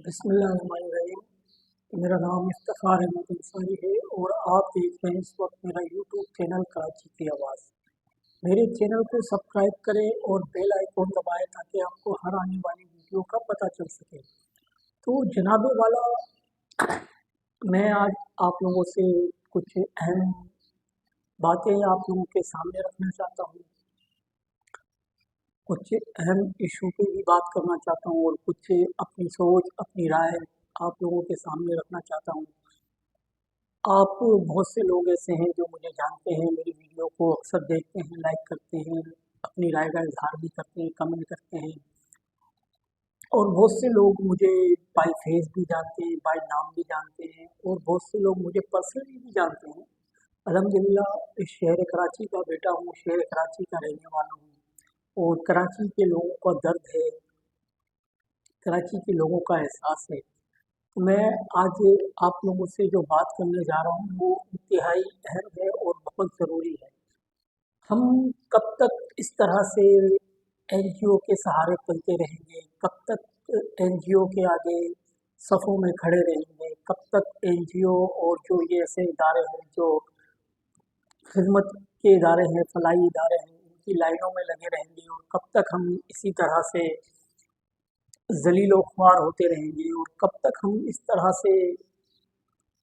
बिस्मिल्लाहिर्रहमानिर्रहीम। मेरा नाम इफ्तिखार अहमद अंसारी है और आप देख रहे हैं इस वक्त मेरा यूट्यूब चैनल कराची की आवाज़। मेरे चैनल को सब्सक्राइब करें और बेल आइकॉन दबाएं ताकि आपको हर आने वाली वीडियो का पता चल सके। तो जनाब वाला, मैं आज आप लोगों से कुछ अहम बातें आप लोगों के सामने रखना चाहता हूँ। कुछ अहम इशू पे भी बात करना चाहता हूँ और कुछ अपनी सोच, अपनी राय आप लोगों के सामने रखना चाहता हूँ। आप बहुत से लोग ऐसे हैं जो मुझे जानते हैं, मेरी वीडियो को अक्सर देखते हैं, लाइक करते हैं, अपनी राय का इजहार भी करते हैं, कमेंट करते हैं। और बहुत से लोग मुझे बाय फेस भी जानते हैं, बाय नाम भी जानते हैं और बहुत से लोग मुझे पर्सनली भी जानते हैं। अल्हम्दुलिल्लाह, इस शहर कराची का बेटा हूँ, शहर कराची का रहने वाला हूँ और कराची के लोगों का दर्द है, कराची के लोगों का एहसास है। तो मैं आज आप लोगों से जो बात करने जा रहा हूँ वो इंतहाई अहम है और बहुत ज़रूरी है। हम कब तक इस तरह से एनजीओ के सहारे पलते रहेंगे? कब तक एनजीओ के आगे सफ़ों में खड़े रहेंगे? कब तक एनजीओ और जो ये ऐसे इदारे हैं जो खिदमत के इदारे हैं, फलाही इदारे हैं, इनकी लाइनों में लगे रहेंगे और कब तक हम इसी तरह से ज़लील व ख्वार होते रहेंगे और कब तक हम इस तरह से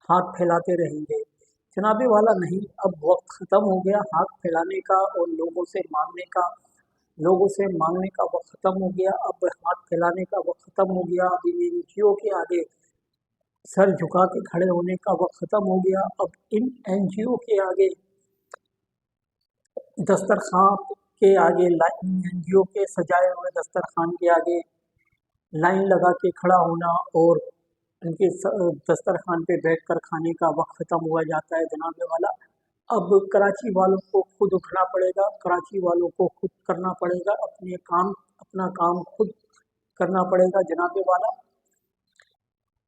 हाथ फैलाते रहेंगे? जनाबे वाला नहीं, अब वक्त ख़त्म हो गया हाथ फैलाने का और लोगों से मांगने का। लोगों से मांगने का वक्त ख़त्म हो गया, अब हाथ फैलाने का वक्त ख़त्म हो गया। अब इन एनजीओ के आगे सर झुका के खड़े होने का वक्त ख़त्म हो गया। अब इन एनजीओ के आगे, दस्तरखान के आगे, एनजीओ के सजाए हुए दस्तरखान के आगे लाइन लगा के खड़ा होना और उनके दस्तरखान पे बैठकर खाने का वक्त ख़त्म हुआ जाता है जनाबे वाला। अब कराची वालों को खुद उठना पड़ेगा, कराची वालों को खुद करना पड़ेगा, अपना काम खुद करना पड़ेगा जनाबे वाला।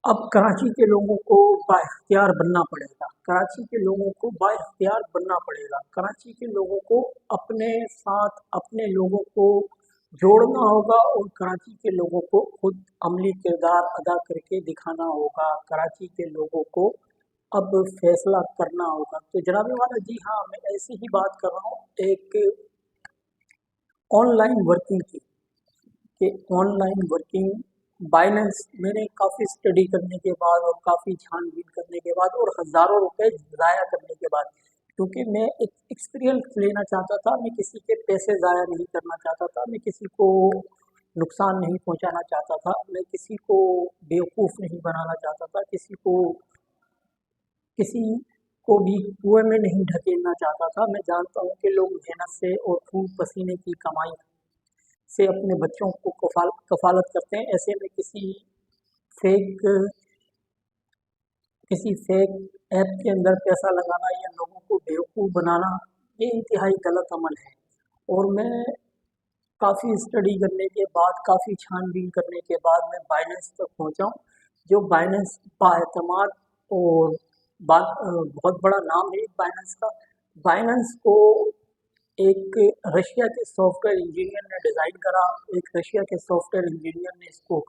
अब कराची के लोगों को बाइख्तियार बनना पड़ेगा, कराची के लोगों को बाइख्तियार बनना पड़ेगा, कराची के लोगों को अपने साथ अपने लोगों को जोड़ना होगा और कराची के लोगों को खुद अमली किरदार अदा करके दिखाना होगा। कराची के लोगों को अब फैसला करना होगा। तो जनाबे वाला, जी हाँ, मैं ऐसी ही बात कर रहा हूँ एक ऑनलाइन वर्किंग की, कि ऑनलाइन वर्किंग बाइनेंस मैंने काफ़ी स्टडी करने के बाद और काफ़ी छानबीन करने के बाद और हज़ारों रुपए ज़ाया करने के बाद, क्योंकि मैं एक एक्सपीरियंस लेना चाहता था, मैं किसी के पैसे ज़ाया नहीं करना चाहता था, मैं किसी को नुकसान नहीं पहुंचाना चाहता था, मैं किसी को बेवकूफ़ नहीं बनाना चाहता था, किसी को भी कुएं में नहीं ढकेलना चाहता था। मैं जानता हूँ कि लोग मेहनत से और खून पसीने की कमाई से अपने बच्चों को कफालत करते हैं। ऐसे में फेक किसी फेक ऐप के अंदर पैसा लगाना या लोगों को बेवकूफ़ बनाना, ये इंतहाई गलत अमल है। और मैं काफ़ी स्टडी करने के बाद, काफ़ी छानबीन करने के बाद मैं बाइनेंस तक पहुँचा हूँ, जो बाइनेंस बाएतमाद और बहुत बड़ा नाम है बाइनेंस का। बाइनेंस को एक रशिया के सॉफ्टवेयर इंजीनियर ने डिज़ाइन करा, एक रशिया के सॉफ्टवेयर इंजीनियर ने इसको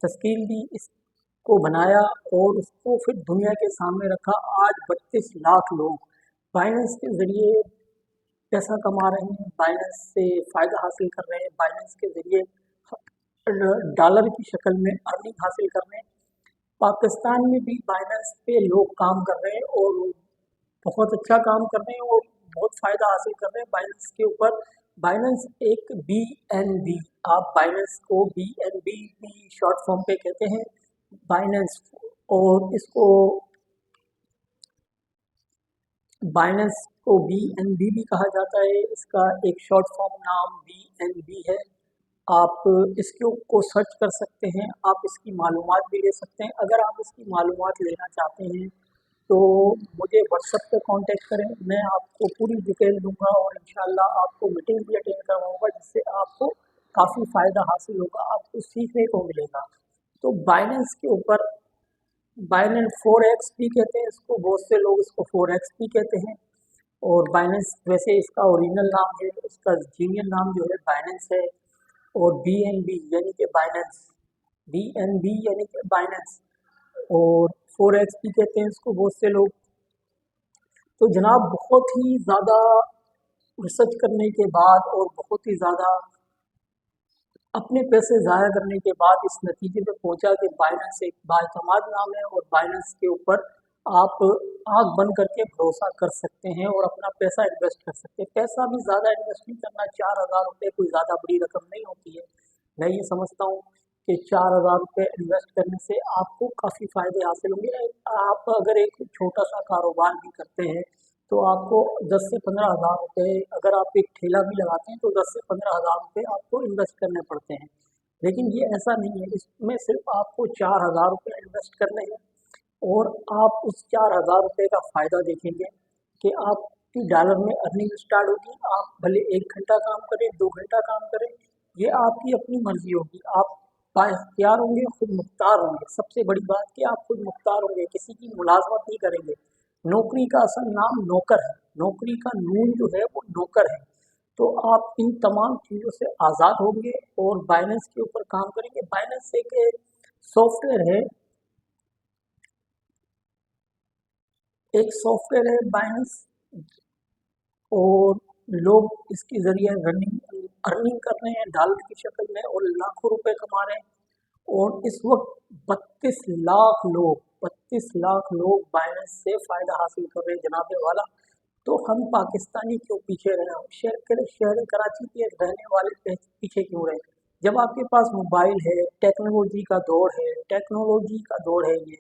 तश्कील दी, इसको बनाया और उसको फिर दुनिया के सामने रखा। आज 32 लाख लोग बाइनेंस के ज़रिए पैसा कमा रहे हैं, बाइनेंस से फ़ायदा हासिल कर रहे हैं, बाइनेंस के ज़रिए डॉलर की शक्ल में अर्निंग हासिल कर रहे हैं। पाकिस्तान में भी बाइनेंस पे लोग काम कर रहे हैं और बहुत अच्छा काम कर रहे हैं और बहुत फ़ायदा हासिल कर रहे हैं बाइनेंस के ऊपर। बाइनेंस एक BNB, आप बाइनेंस को BNB भी शॉर्ट फॉर्म पे कहते हैं, बाइनेंस, और इसको बाइनेंस को BNB भी कहा जाता है। इसका एक शॉर्ट फॉर्म नाम BNB है। आप को सर्च कर सकते हैं, आप इसकी मालूमात भी ले सकते हैं। अगर आप इसकी मालूमात लेना चाहते हैं तो मुझे व्हाट्सएप पे कांटेक्ट करें, मैं आपको पूरी डिटेल दूंगा और इंशाल्लाह आपको मीटिंग भी अटेंड करवाऊंगा, जिससे आपको काफ़ी फ़ायदा हासिल होगा, आपको सीखने को मिलेगा। तो बाइनेंस के ऊपर, बाइनेंस 4x भी कहते हैं इसको, बहुत से लोग इसको 4x भी कहते हैं। और बाइनेंस वैसे इसका ओरिजिनल नाम है, इसका जीनियल नाम जो है बाइनेंस है। और BNB यानी कि BNB यानी कि बाइनेंस, और फॉरेक्स भी कहते हैं इसको बहुत से लोग। तो जनाब बहुत ही ज़्यादा रिसर्च करने के बाद और बहुत ही ज़्यादा अपने पैसे ज़ाया करने के बाद इस नतीजे पे पहुंचा कि बाइनेंस एक बाएतमाद नाम है, और बाइनेंस के ऊपर आप आँख बंद करके भरोसा कर सकते हैं और अपना पैसा इन्वेस्ट कर सकते हैं। पैसा भी ज़्यादा इन्वेस्ट नहीं करना, 4,000 रुपये कोई ज़्यादा बड़ी रकम नहीं होती है। मैं ये समझता हूँ कि 4,000 रुपये इन्वेस्ट करने से आपको काफ़ी फ़ायदे हासिल होंगे। आप अगर एक छोटा सा कारोबार भी करते हैं तो आपको 10 से 15 हज़ार रुपये, अगर आप एक ठेला भी लगाते हैं तो 10 से 15 हज़ार रुपये आपको इन्वेस्ट करने पड़ते हैं। लेकिन ये ऐसा नहीं है, इसमें सिर्फ आपको 4,000 रुपये इन्वेस्ट करने हैं, और आप उस 4,000 रुपये का फ़ायदा देखेंगे कि आपकी डॉलर में अर्निंग स्टार्ट होगी। आप भले 1 घंटा काम करें, 2 घंटा काम करें, ये आपकी अपनी मर्जी होगी। आप बाइख्तियार होंगे, खुद मुख्तार होंगे। सबसे बड़ी बात कि आप खुद मुख्तार होंगे, किसी की मुलाजमत नहीं करेंगे। नौकरी का असल नाम नौकर है, नौकरी का नून जो है वो नौकर है। तो आप इन तमाम चीज़ों से आज़ाद होंगे और बाइनेंस के ऊपर काम करेंगे। बाइनेंस एक सॉफ्टवेयर है, एक सॉफ्टवेयर है बाइनेंस, और लोग इसके ज़रिए अर्निंग कर रहे हैं डॉलर की शक्ल में, और लाखों रुपए कमा रहे हैं। और इस वक्त 32 लाख लोग बाइनेंस से फ़ायदा हासिल कर रहे हैं जनाबे वाला। तो हम पाकिस्तानी क्यों पीछे रहे हैं? शहर कराची के रहने वाले पीछे क्यों रहे? जब आपके पास मोबाइल है, टेक्नोलॉजी का दौर है, टेक्नोलॉजी का दौर है ये,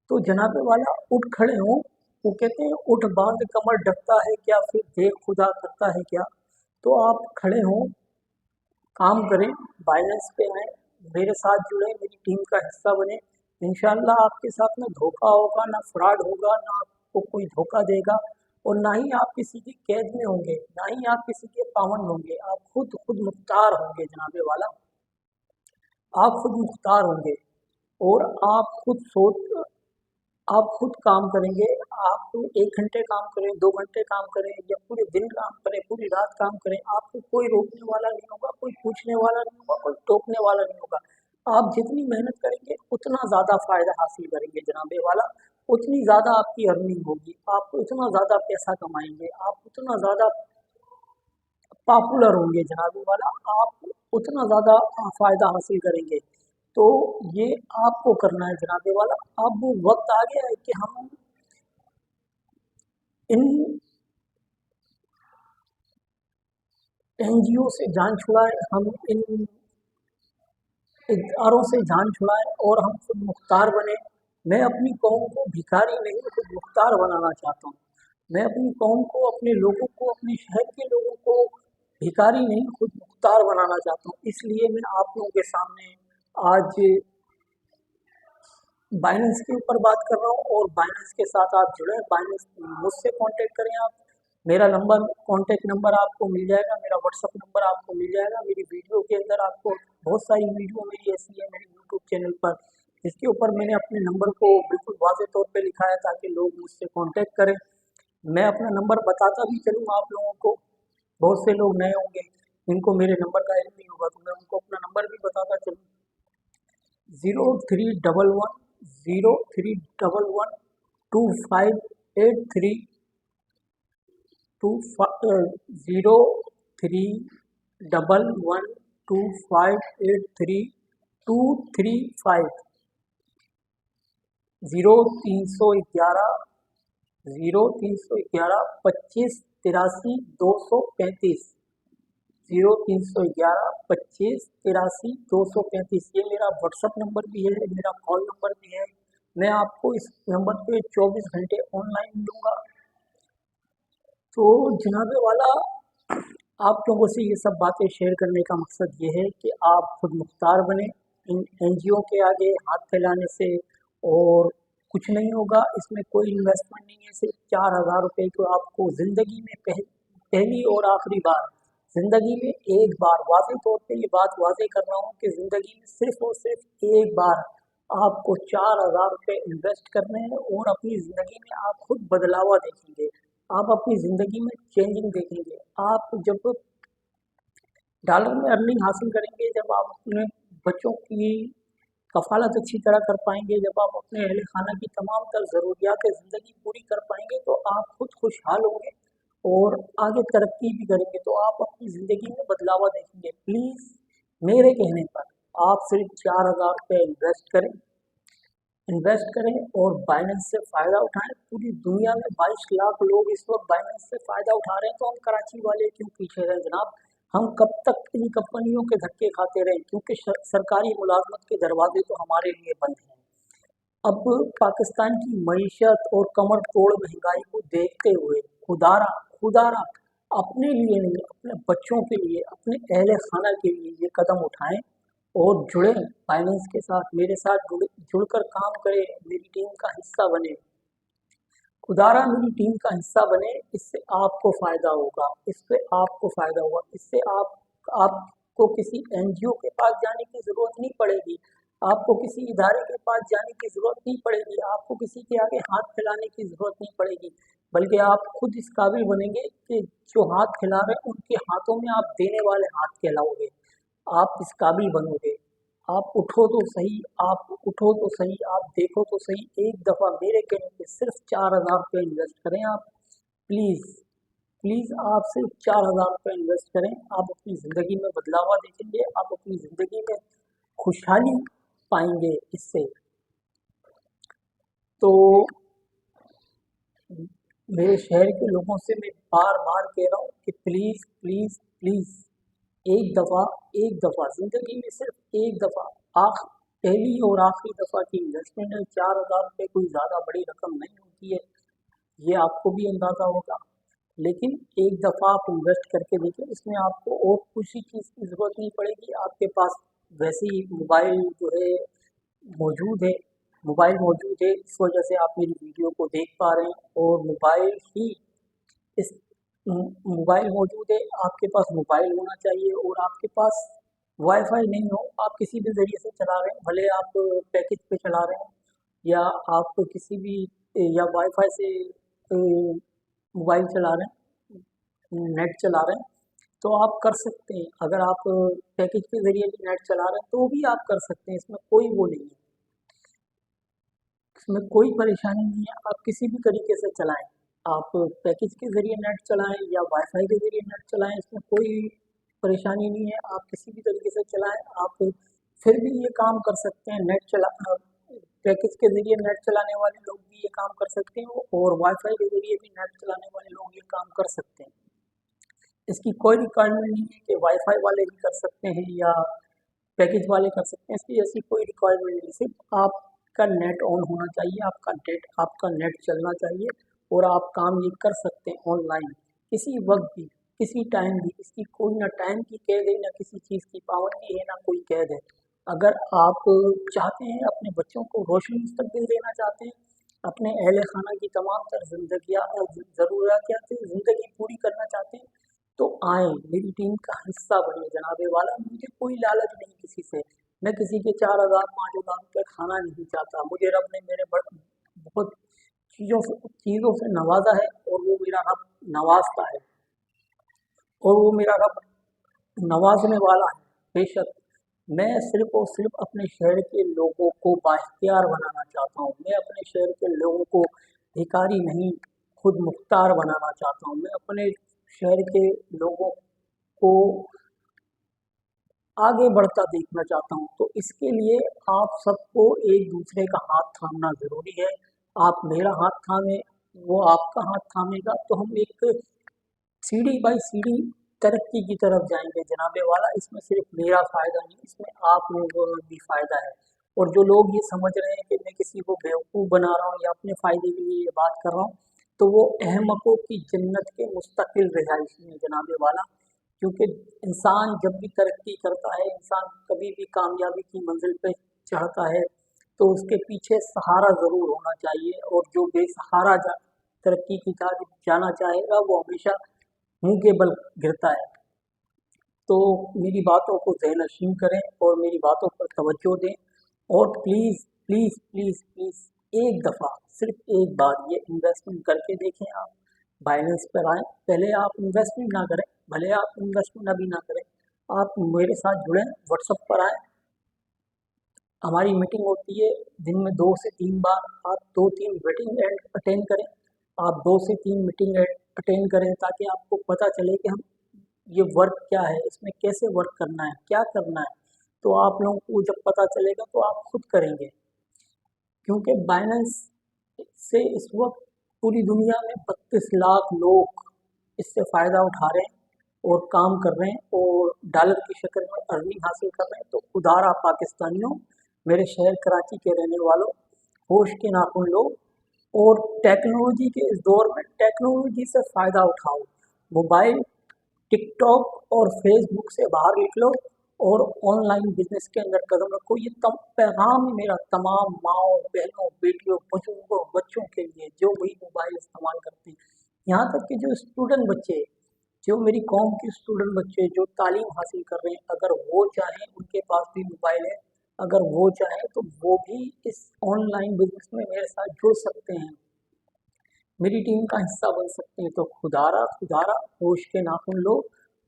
तो जनाबे वाला उठ खड़े हों। वो कहते हैं उठ बांध कमर ढकता है क्या, फिर देख खुदा करता है क्या। तो आप खड़े हों, काम करें, बाइनेंस पे आएँ, मेरे साथ जुड़ें, मेरी टीम का हिस्सा बने। इंशाल्लाह आपके साथ ना धोखा होगा, ना फ्रॉड होगा, ना आपको कोई धोखा देगा, और ना ही आप किसी की कैद में होंगे, ना ही आप किसी के पाबंद होंगे। आप खुद मुख्तार होंगे जनाबे वाला, आप खुद मुख्तार होंगे, और आप खुद काम करेंगे। आप 1 घंटे काम करें, 2 घंटे काम करें, या पूरे दिन काम करें, पूरी रात काम करें, आपको कोई रोकने वाला नहीं होगा, कोई पूछने वाला नहीं होगा, कोई टोकने वाला नहीं होगा। आप जितनी मेहनत करेंगे उतना ज़्यादा फ़ायदा हासिल करेंगे जनाबे वाला, उतनी ज़्यादा आपकी अर्निंग होगी, आप उतना ज़्यादा पैसा कमाएंगे, आप उतना ज़्यादा पॉपुलर होंगे जनाबे वाला, आप उतना ज़्यादा फ़ायदा हासिल करेंगे। तो ये आपको करना है जनाबे वाला। अब वक्त आ गया है कि हम इन एनजीओ से जान छुड़ाएं, हम इन इदारों से जान छुड़ाएं, और हम खुद मुख्तार बने। मैं अपनी कौम को भिखारी नहीं, खुद मुख्तार बनाना चाहता हूँ। मैं अपनी कौम को, अपने लोगों को, अपने शहर के लोगों को भिखारी नहीं, खुद मुख्तार बनाना चाहता हूँ। इसलिए मैं आप लोगों के सामने आज बाइनेंस के ऊपर बात कर रहा हूँ, और बाइनेंस के साथ आप जुड़े। बाइनेंस मुझसे कांटेक्ट करें आप, मेरा नंबर, कांटेक्ट नंबर आपको मिल जाएगा, मेरा व्हाट्सअप नंबर आपको मिल जाएगा। मेरी वीडियो के अंदर आपको बहुत सारी वीडियो मेरी ऐसी है मेरे यूट्यूब चैनल पर, जिसके ऊपर मैंने अपने नंबर को बिल्कुल वाज़ेह तौर पे लिखा है ताकि लोग मुझसे कांटेक्ट करें। मैं अपना नंबर बताता भी चलूँ आप लोगों को, बहुत से लोग नए होंगे, इनको मेरे नंबर का इल्म नहीं होगा, तो मैं उनको अपना नंबर भी बताता चलूँ। 0311258325, 0311 0311 2583 235, 0311 2583 235। ये मेरा व्हाट्सअप नंबर भी है, मेरा कॉल नंबर भी है। मैं आपको इस नंबर पे 24 घंटे ऑनलाइन मिलूँगा। तो जनाबे वाला, आप लोगों से ये सब बातें शेयर करने का मकसद ये है कि आप खुद मुख्तार बने इन एनजीओ के आगे हाथ फैलाने से, और कुछ नहीं होगा। इसमें कोई इन्वेस्टमेंट नहीं है, सिर्फ 4,000 रुपये को आपको ज़िंदगी में पहली और आखिरी बार, ज़िंदगी में एक बार, वाज़ेह तौर पे ये बात वाज़ेह कर रहा हूँ कि ज़िंदगी में सिर्फ और सिर्फ एक बार आपको 4,000 रुपये इन्वेस्ट करने हैं, और अपनी ज़िंदगी में आप खुद बदलावा देखेंगे, आप अपनी ज़िंदगी में चेंजिंग देखेंगे। आप जब डॉलर में अर्निंग हासिल करेंगे, जब आप अपने बच्चों की कफ़ालत अच्छी तरह कर पाएंगे, जब आप अपने अहल खाना की तमाम तर ज़रूरियात ज़िंदगी पूरी कर पाएंगे तो आप खुद खुशहाल होंगे और आगे तरक्की भी करेंगे, तो आप अपनी ज़िंदगी में बदलाव देखेंगे। प्लीज़ मेरे कहने पर आप सिर्फ 4,000 रुपये इन्वेस्ट करें और बाइनेंस से फ़ायदा उठाएं। पूरी दुनिया में 22 लाख लोग इस वक्त बाइनेंस से फ़ायदा उठा रहे हैं, तो हम कराची वाले क्यों पीछे रहें जनाब। हम कब तक इन कंपनियों के धक्के खाते रहें, क्योंकि सरकारी मुलाजमत के दरवाजे तो हमारे लिए बंद हैं। अब पाकिस्तान की मईशत और कमर तोड़ महंगाई को देखते हुए खुदारा खुदारा अपने लिए नहीं, अपने बच्चों के लिए, अपने अहले खाना के लिए ये कदम उठाएं और जुड़े फाइनेंस के साथ, मेरे साथ जुड़कर काम करें, मेरी टीम का हिस्सा बने। खुदारा मेरी टीम का हिस्सा बने, इससे आपको फ़ायदा होगा, इससे आपको फ़ायदा होगा, इससे आपको किसी एनजीओ के पास जाने की ज़रूरत नहीं पड़ेगी, आपको किसी इदारे के पास जाने की ज़रूरत नहीं पड़ेगी, आपको किसी के आगे हाथ फैलाने की ज़रूरत नहीं पड़ेगी, बल्कि आप खुद इस काबिल बनेंगे कि जो हाथ फैला रहे हैं उनके हाथों में आप देने वाले हाथ फैलाओगे। आप इस काबिल बनोगे। आप उठो तो सही, आप उठो तो सही, आप देखो तो सही, एक दफ़ा मेरे कहने पे सिर्फ 4,000 रुपये इन्वेस्ट करें आप। प्लीज़ प्लीज़ आप सिर्फ 4,000 रुपये इन्वेस्ट करें, आप अपनी ज़िंदगी में बदलाव देखेंगे, आप अपनी ज़िंदगी में खुशहाली पाएंगे इससे। तो मेरे शहर के लोगों से मैं बार बार कह रहा हूँ कि प्लीज़ प्लीज़ प्लीज़ एक दफ़ा ज़िंदगी में सिर्फ एक दफ़ा, पहली और आखिरी दफ़ा की इन्वेस्टमेंट है। 4,000 रुपये कोई ज़्यादा बड़ी रकम नहीं होती है, ये आपको भी अंदाज़ा होगा, लेकिन एक दफ़ा आप इन्वेस्ट करके देखिए, इसमें आपको और किसी चीज़ की ज़रूरत नहीं पड़ेगी। आपके पास वैसे ही मोबाइल जो है मौजूद है, मोबाइल मौजूद है, इस वजह से आप मेरी वीडियो को देख पा रहे हैं, और इस मोबाइल मौजूद है, आपके पास मोबाइल होना चाहिए, और आपके पास वाईफाई नहीं हो, आप किसी भी ज़रिए से चला रहे हैं, भले आप पैकेज पे चला रहे हैं या आप किसी भी या वाईफाई से मोबाइल चला रहे हैं, नेट चला रहे हैं, तो आप कर सकते हैं। अगर आप पैकेज के ज़रिए भी नेट चला रहे हैं तो भी आप कर सकते हैं, इसमें कोई वो नहीं है, इसमें कोई परेशानी नहीं है, आप किसी भी तरीके से चलाएं। आप पैकेज के ज़रिए नेट चलाएं या वाईफाई के ज़रिए नेट चलाएं, इसमें कोई परेशानी नहीं है, आप किसी भी तरीके से चलाएं। आप फिर भी ये काम कर सकते हैं, पैकेज के ज़रिए नेट चलाने वाले लोग भी ये काम कर सकते हैं, और वाईफाई के ज़रिए भी नेट चलाने वाले लोग ये काम कर सकते हैं। इसकी कोई रिक्वायरमेंट नहीं है कि वाईफाई वाले ही कर सकते हैं या पैकेज वाले कर सकते हैं, इसकी ऐसी कोई रिक्वायरमेंट नहीं, सिर्फ आपका नेट ऑन होना चाहिए, आपका नेट चलना चाहिए, और आप काम ये कर सकते हैं ऑनलाइन किसी वक्त भी, किसी टाइम भी। इसकी कोई ना टाइम की कैद है, ना किसी चीज़ की पाबंदी है, ना कोई कैद है। अगर आप चाहते हैं अपने बच्चों को रोशन मुस्तकबिल देना चाहते हैं, अपने अहल खाना की तमाम तर ज़रूरियात ज़िंदगी पूरी करना चाहते हैं, तो आए मेरी टीम का हिस्सा बने जनाबे वाला। मुझे कोई लालच नहीं किसी से, मैं किसी के 4,000 5,000 रुपये खाना नहीं चाहता। मुझे रब ने बहुत चीज़ों से नवाजा है, और वो मेरा रब नवाजता है, और वो मेरा रब नवाजने वाला है। बेशक मैं सिर्फ और सिर्फ अपने शहर के लोगों को बाइख्तियार बनाना चाहता हूँ, मैं अपने शहर के लोगों को भिखारी नहीं, खुद मुख्तार बनाना चाहता हूँ। मैं अपने शहर के लोगों को आगे बढ़ता देखना चाहता हूँ, तो इसके लिए आप सबको एक दूसरे का हाथ थामना ज़रूरी है। आप मेरा हाथ थामे, वो आपका हाथ थामेगा, तो हम एक सीढ़ी बाई सीढ़ी तरक्की की तरफ जाएंगे जनाबे वाला। इसमें सिर्फ मेरा फ़ायदा नहीं, इसमें आप लोगों का भी फ़ायदा है। और जो लोग ये समझ रहे हैं कि मैं किसी को बेवकूफ़ बना रहा हूँ या अपने फ़ायदे के लिए ये बात कर रहा हूँ, तो वो अहमकों की जन्नत के मुस्तकिल रिहायशी हैं जनाबे वाला। क्योंकि इंसान जब भी तरक्की करता है, इंसान कभी भी कामयाबी की मंजिल पे चढ़ता है, तो उसके पीछे सहारा ज़रूर होना चाहिए, और जो बेसहारा तरक्की की तरफ जाना चाहेगा वो हमेशा मुंह के बल गिरता है। तो मेरी बातों को ज़हनशीन करें और मेरी बातों पर तवज्जो दें, और प्लीज़ प्लीज़ प्लीज़ प्लीज़ एक दफ़ा, सिर्फ एक बार ये इन्वेस्टमेंट करके देखें। आप बाइनेंस पर आएँ, पहले आप इन्वेस्टमेंट ना करें, भले आप इन्वेस्टमेंट अभी ना करें, आप मेरे साथ जुड़ें, व्हाट्सएप पर आएँ, हमारी मीटिंग होती है दिन में 2 से 3 बार। आप 2-3 मीटिंग अटेंड करें, आप 2 से 3 मीटिंग अटेंड करें, ताकि आपको पता चले कि हम ये वर्क क्या है, इसमें कैसे वर्क करना है, क्या करना है। तो आप लोगों को जब पता चलेगा तो आप खुद करेंगे, क्योंकि बाइनेंस से इस वक्त पूरी दुनिया में 32 लाख लोग इससे फ़ायदा उठा रहे हैं और काम कर रहे हैं और डॉलर की शक्ल में अर्निंग हासिल कर रहे हैं। तो खुदारा पाकिस्तानियों, मेरे शहर कराची के रहने वालों, होश के नाखून लो और टेक्नोलॉजी के इस दौर में टेक्नोलॉजी से फ़ायदा उठाओ। मोबाइल, टिकटॉक और फेसबुक से बाहर निकलो और ऑनलाइन बिजनेस के अंदर कदम रखो। ये पैगाम है मेरा तमाम माओ, बहनों, बेटियों, बुजुर्गों, बच्चों के लिए जो भी मोबाइल इस्तेमाल करते हैं। यहाँ तक कि जो स्टूडेंट बच्चे, जो मेरी कौम के स्टूडेंट बच्चे जो तालीम हासिल कर रहे हैं, अगर वो चाहें, उनके पास भी मोबाइल है, अगर वो चाहें तो वो भी इस ऑनलाइन बिजनेस में मेरे साथ जुड़ सकते हैं, मेरी टीम का हिस्सा बन सकते हैं। तो खुदारा खुदारा होश के नाखून लो।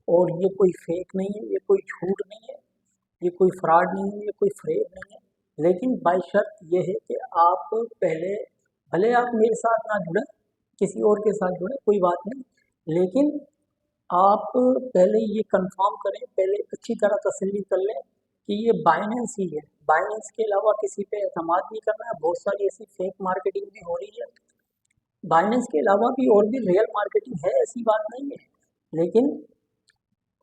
और ये कोई फेक नहीं है, ये कोई झूठ नहीं है, ये कोई फ्रॉड नहीं है, ये कोई फ्रेब नहीं है। लेकिन बाशर्त ये है कि आप पहले, भले आप मेरे साथ ना जुड़ें, किसी और के साथ जुड़ें, कोई बात नहीं, लेकिन आप पहले ये कंफर्म करें, पहले अच्छी तरह तसल्ली कर लें कि ये बाइनेंस ही है। बाइनेंस के अलावा किसी पे एतमाद नहीं करना है। बहुत सारी ऐसी फेक मार्केटिंग भी हो रही है। बाइनेंस के अलावा भी और भी रियल मार्केटिंग है, ऐसी बात नहीं है, लेकिन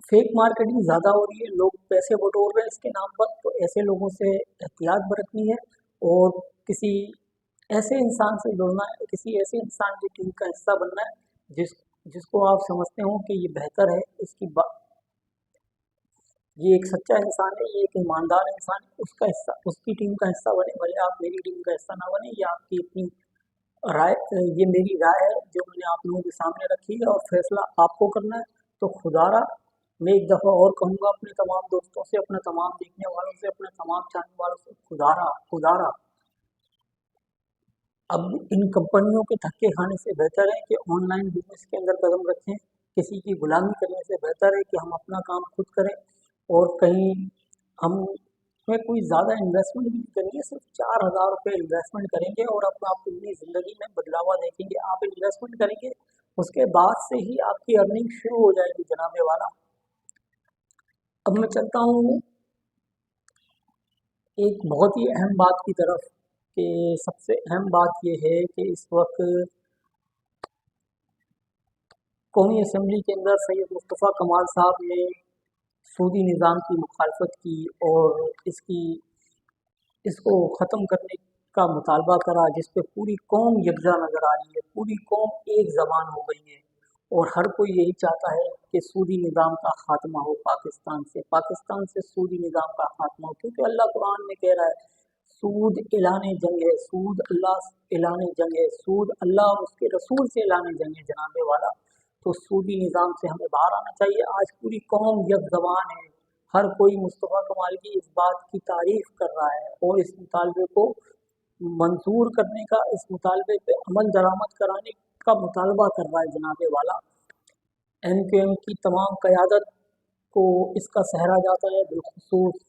फेक मार्केटिंग ज़्यादा हो रही है। लोग पैसे बटोर रहे हैं इसके नाम पर। तो ऐसे लोगों से एहतियात बरतनी है और किसी ऐसे इंसान से जुड़ना है, किसी ऐसे इंसान की टीम का हिस्सा बनना है जिसको आप समझते हो कि ये बेहतर है, ये एक सच्चा इंसान है, ये एक ईमानदार इंसान है, उसका हिस्सा, उसकी टीम का हिस्सा बने। भले आप मेरी टीम का हिस्सा ना बने, ये आपकी अपनी राय, ये मेरी राय है जो मैंने आप लोगों के सामने रखी है और फैसला आपको करना है। तो खुदारा, मैं एक दफ़ा और कहूँगा अपने तमाम दोस्तों से, अपने तमाम देखने वालों से, अपने तमाम चाहने वालों से, खुदारा खुदारा, अब इन कंपनियों के धक्के खाने से बेहतर है कि ऑनलाइन बिजनेस के अंदर कदम रखें। किसी की गुलामी करने से बेहतर है कि हम अपना काम खुद करें और कहीं हम में कोई ज़्यादा इन्वेस्टमेंट भी नहीं करेंगे, सिर्फ 4,000 रुपये इन्वेस्टमेंट करेंगे और अपना अपनी ज़िंदगी में बदलावा देखेंगे। आप इन्वेस्टमेंट करेंगे, उसके बाद से ही आपकी अर्निंग शुरू हो जाएगी जनाबे वाला। अब मैं चलता हूँ एक बहुत ही अहम बात की तरफ, कि सबसे अहम बात ये है कि इस वक्त कौमी असम्बली के अंदर सैयद मुस्तफ़ा कमाल साहब ने सूदी निज़ाम की मुखालफत की और इसको ख़त्म करने का मुतालबा करा, जिस पे पूरी कौम यकजा नज़र आ रही है, पूरी कौम एक ज़बान हो गई है और हर कोई यही चाहता है कि सूदी निज़ाम का ख़ात्मा हो पाकिस्तान से सूदी निज़ाम का ख़ात्मा हो। क्योंकि अल्लाह कुरान में कह रहा है, सूद ऐलान जंग है, सूद अल्लाह ऐलान जंग है, सूद अल्लाह और उसके रसूल से ऐलान जंग है जनाबे वाला। तो सूदी निज़ाम से हमें बाहर आना चाहिए। आज पूरी कौम यक ज़बान है, हर कोई मुस्तफ़ा कमाल की इस बात की तारीफ़ कर रहा है और इस मुतालबे को मंजूर करने का, इस मुतालबे पे अमल दरामद कराने का मुतालबा कर रहा है जनाबे वाला। MQM की तमाम क़यादत को इसका सहरा जाता है, बिलखुसूस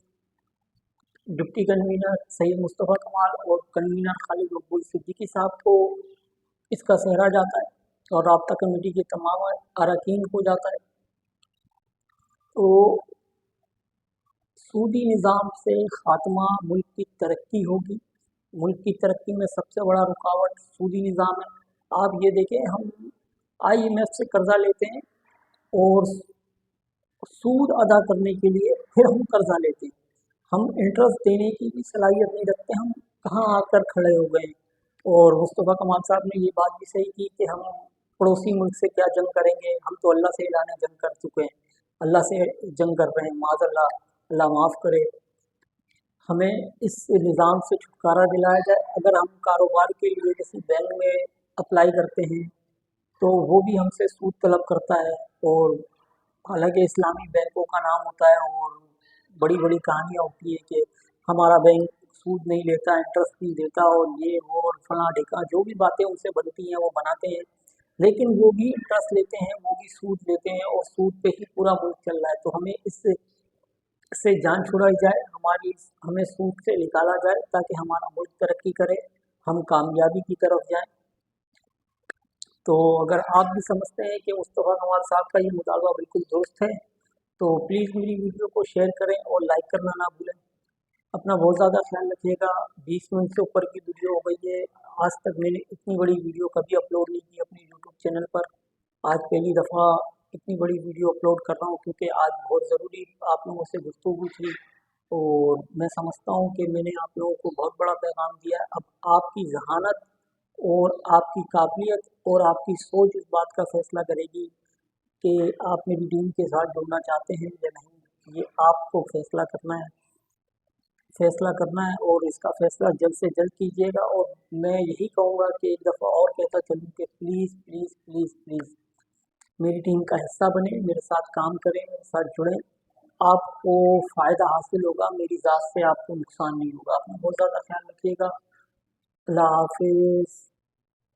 डिप्टी कन्वीनर सैयद मुस्तफ़ा कमाल और कन्वीनर खालिद मकबूल सिद्दीकी साहब को इसका सहरा जाता है और राब्ता कमेटी के तमाम अरकान को जाता है। तो सूदी निज़ाम से ख़ात्मा, मुल्क की तरक्की होगी। मुल्क की तरक्की में सबसे बड़ा रुकावट सूदी निज़ाम है। आप ये देखें, हम IMF से कर्ज़ा लेते हैं और सूद अदा करने के लिए फिर हम कर्ज़ा लेते हैं। हम इंटरेस्ट देने की भी सलाहियत नहीं रखते, हम कहाँ आकर खड़े हो गए। और मुस्तफ़ा कमाल साहब ने ये बात भी सही की कि हम पड़ोसी मुल्क से क्या जंग करेंगे, हम तो अल्लाह से ऐलान जंग कर चुके हैं, अल्लाह से जंग कर रहे हैं, माज़अल्लाह, अल्लाह माफ़ करे। हमें इस निज़ाम से छुटकारा दिलाया जाए। अगर हम कारोबार के लिए किसी बैंक में अप्लाई करते हैं तो वो भी हमसे सूद तलब करता है, और हालांकि इस्लामी बैंकों का नाम होता है और बड़ी बड़ी कहानियाँ होती है कि हमारा बैंक सूद नहीं लेता, इंटरेस्ट नहीं देता और ये वो और फलां ढिका, जो भी बातें उनसे बनती हैं वो बनाते हैं, लेकिन वो भी इंटरेस्ट लेते हैं, वो भी सूद लेते हैं और सूद पे ही पूरा मुल्क चल रहा है। तो हमें इस से जान छुड़ाई जाए, हमें सूद से निकाला जाए ताकि हमारा मुल्क तरक्की करे, हम कामयाबी की तरफ जाएं। तो अगर आप भी समझते हैं कि मुस्तफ़ा कमाल साहब का ये मुतालबा बिल्कुल दुरुस्त है, तो प्लीज़ मेरी वीडियो को शेयर करें और लाइक करना ना भूलें। अपना बहुत ज़्यादा ख्याल रखिएगा। 20 मिनट से ऊपर की वीडियो हो गई है। आज तक मैंने इतनी बड़ी वीडियो कभी अपलोड नहीं की अपने यूट्यूब चैनल पर। आज पहली दफ़ा इतनी बड़ी वीडियो अपलोड कर रहा हूँ, क्योंकि आज बहुत ज़रूरी आप लोगों से गुफ्तगू थी, और मैं समझता हूँ कि मैंने आप लोगों को बहुत बड़ा पैगाम दिया है। अब आपकी ज़हानत और आपकी काबिलियत और आपकी सोच इस बात का फैसला करेगी कि आप मेरी टीम के साथ जुड़ना चाहते हैं या नहीं। ये आपको फैसला करना है, और इसका फैसला जल्द से जल्द कीजिएगा। और मैं यही कहूँगा कि एक दफ़ा और कहता चलूँ कि प्लीज़ प्लीज़ प्लीज़ प्लीज़ मेरी टीम का हिस्सा बने, मेरे साथ काम करें, मेरे साथ जुड़ें। आपको फ़ायदा हासिल होगा, मेरी ज़ात से आपको नुकसान नहीं होगा। अपना बहुत ज़्यादा ख्याल रखिएगा। अल्लाह हाफिज़।